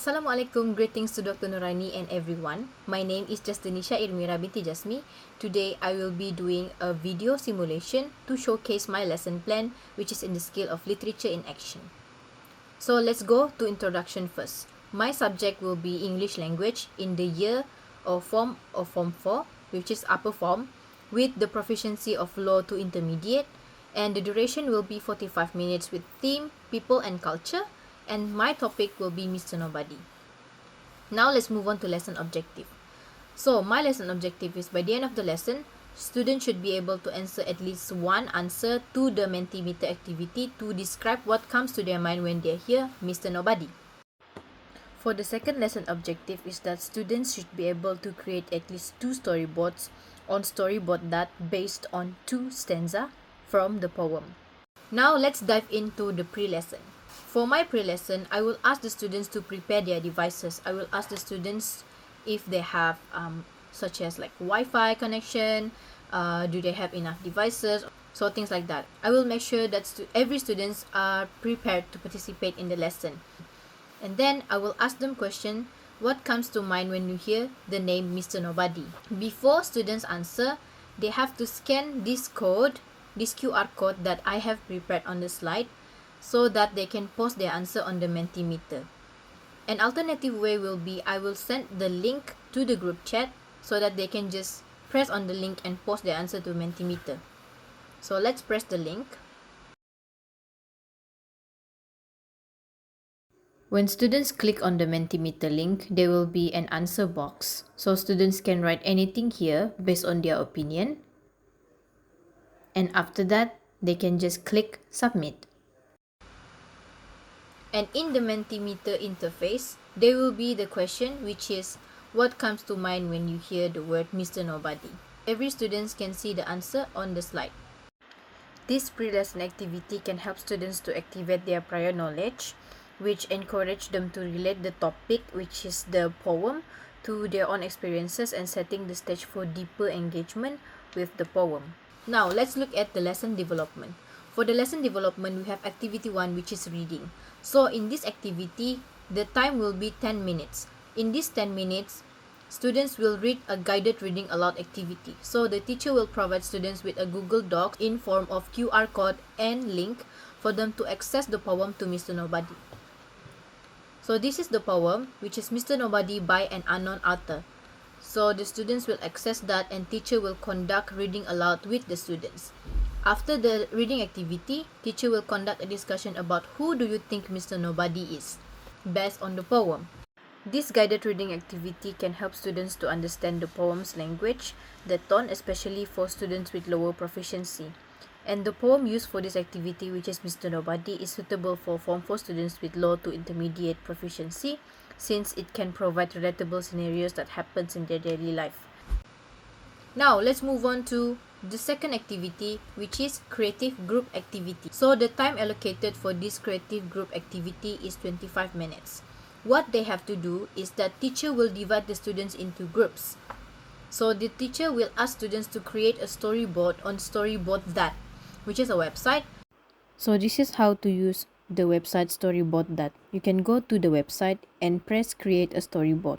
Assalamualaikum, greetings to Dr. Nurani and everyone. My name is JASDE'NEESHA IERMEERA binti JASMIH. Today I will be doing a video simulation to showcase my lesson plan, which is in the skill of literature in action. So let's go to introduction first. My subject will be English language in the year or form of Form 4, which is upper form, with the proficiency of low to intermediate, and the duration will be 45 minutes with theme, people and culture, and my topic will be Mr. Nobody. Now let's move on to lesson objective. So my lesson objective is by the end of the lesson, students should be able to answer at least one answer to the Mentimeter activity to describe what comes to their mind when they hear Mr. Nobody. For the second lesson objective is that students should be able to create at least 2 storyboards on storyboard that based on 2 stanza from the poem. Now let's dive into the pre-lesson. For my pre-lesson, I will ask the students to prepare their devices. I will ask the students if they have such as like Wi-Fi connection, do they have enough devices, so things like that. I will make sure that every students are prepared to participate in the lesson. And then I will ask them question, what comes to mind when you hear the name Mr. Nobody? Before students answer, they have to scan this code, this QR code that I have prepared on the slide, so that they can post their answer on the Mentimeter. An alternative way will be I will send the link to the group chat so that they can just press on the link and post their answer to Mentimeter. So let's press the link. When students click on the Mentimeter link, there will be an answer box. So students can write anything here based on their opinion. And after that, they can just click submit. And in the Mentimeter interface, there will be the question which is, what comes to mind when you hear the word Mr. Nobody? Every student can see the answer on the slide. This pre-lesson activity can help students to activate their prior knowledge, which encourage them to relate the topic, which is the poem, to their own experiences and setting the stage for deeper engagement with the poem. Now, let's look at the lesson development. For the lesson development, we have activity 1, which is reading. So in this activity, the time will be 10 minutes. In these 10 minutes, students will read a guided reading aloud activity. So the teacher will provide students with a Google Doc in form of QR code and link for them to access the poem to Mr. Nobody. So this is the poem, which is Mr. Nobody by an unknown author. So the students will access that and teacher will conduct reading aloud with the students. After the reading activity, teacher will conduct a discussion about who do you think Mr. Nobody is, based on the poem. This guided reading activity can help students to understand the poem's language, the tone, especially for students with lower proficiency. And the poem used for this activity, which is Mr. Nobody, is suitable for Form 4 students with low to intermediate proficiency, since it can provide relatable scenarios that happens in their daily life. Now, let's move on to the second activity, which is creative group activity. So the time allocated for this creative group activity is 25 minutes. What they have to do is that teacher will divide the students into groups. So the teacher will ask students to create a storyboard on Storyboard That, which is a website. So this is how to use the website Storyboard That. You can go to the website and press create a storyboard.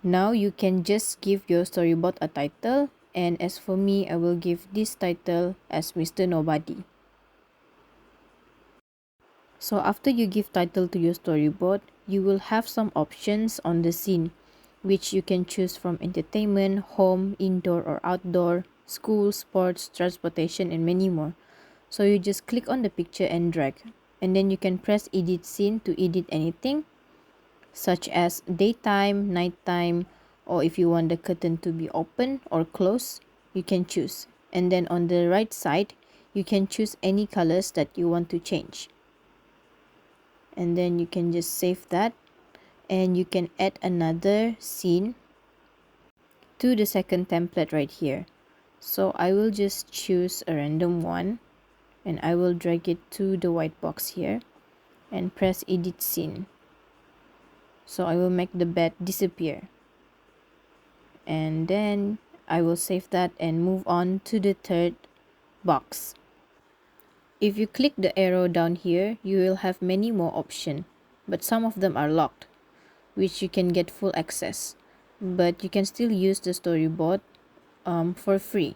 Now you can just give your storyboard a title, and as for me, I will give this title as Mr. Nobody. So after you give title to your storyboard, you will have some options on the scene, which you can choose from entertainment, home, indoor or outdoor, school, sports, transportation, and many more. So you just click on the picture and drag, and then you can press edit scene to edit anything, such as daytime, nighttime, or if you want the curtain to be open or closed, you can choose. And then on the right side, you can choose any colors that you want to change. And then you can just save that, and you can add another scene to the second template right here. So I will just choose a random one, and I will drag it to the white box here and press edit scene. So I will make the bed disappear, and then I will save that and move on to the third box. If you click the arrow down here, you will have many more options, but some of them are locked, which you can get full access. But you can still use the storyboard for free.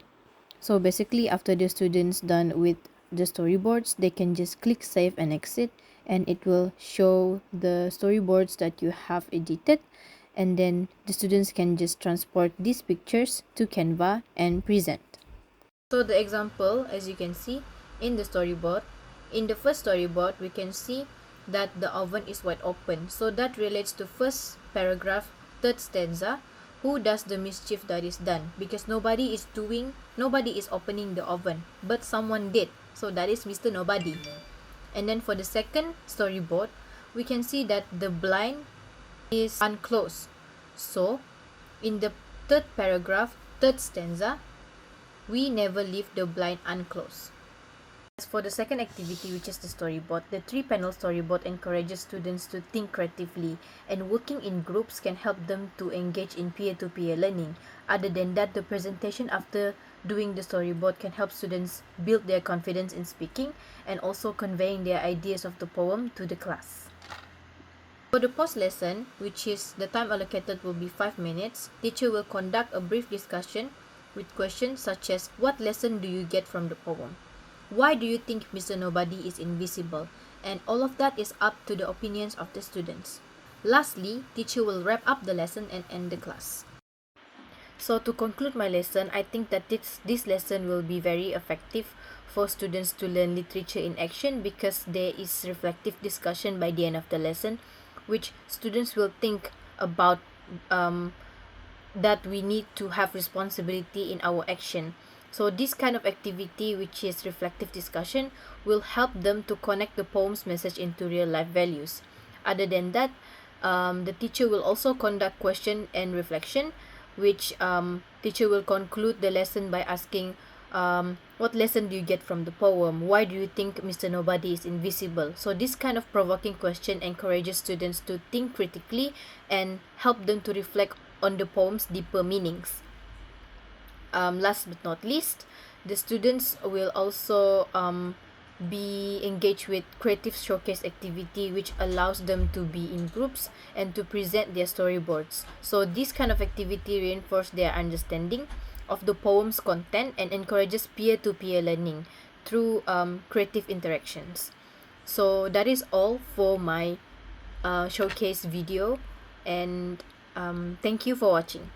So basically, after the students done with the storyboards, they can just click save and exit, and it will show the storyboards that you have edited, and then the students can just transport these pictures to Canva and present. So the example, as you can see in the storyboard, in the first storyboard, we can see that the oven is wide open. So that relates to first paragraph, third stanza. Who does the mischief that is done? Because nobody is opening the oven, but someone did. So that is Mr. Nobody. And then for the second storyboard, we can see that the blind is unclosed. So in the third paragraph, third stanza, we never leave the blind unclosed. As for the second activity, which is the storyboard, the 3-panel storyboard encourages students to think creatively, and working in groups can help them to engage in peer-to-peer learning. Other than that, the presentation after doing the storyboard can help students build their confidence in speaking and also conveying their ideas of the poem to the class. For the post lesson, which is the time allocated will be 5 minutes, teacher will conduct a brief discussion with questions such as, what lesson do you get from the poem? Why do you think Mr. Nobody is invisible? And all of that is up to the opinions of the students. Lastly, teacher will wrap up the lesson and end the class. So to conclude my lesson, I think that this lesson will be very effective for students to learn literature in action, because there is reflective discussion by the end of the lesson, which students will think about that we need to have responsibility in our action. So this kind of activity, which is reflective discussion, will help them to connect the poem's message into real life values. Other than that, the teacher will also conduct question and reflection, which teacher will conclude the lesson by asking, what lesson do you get from the poem? Why do you think Mr. Nobody is invisible? So this kind of provoking question encourages students to think critically and help them to reflect on the poem's deeper meanings. Last but not least, the students will also be engaged with creative showcase activity, which allows them to be in groups and to present their storyboards. So this kind of activity reinforces their understanding of the poem's content and encourages peer-to-peer learning through creative interactions. So that is all for my showcase video, and thank you for watching.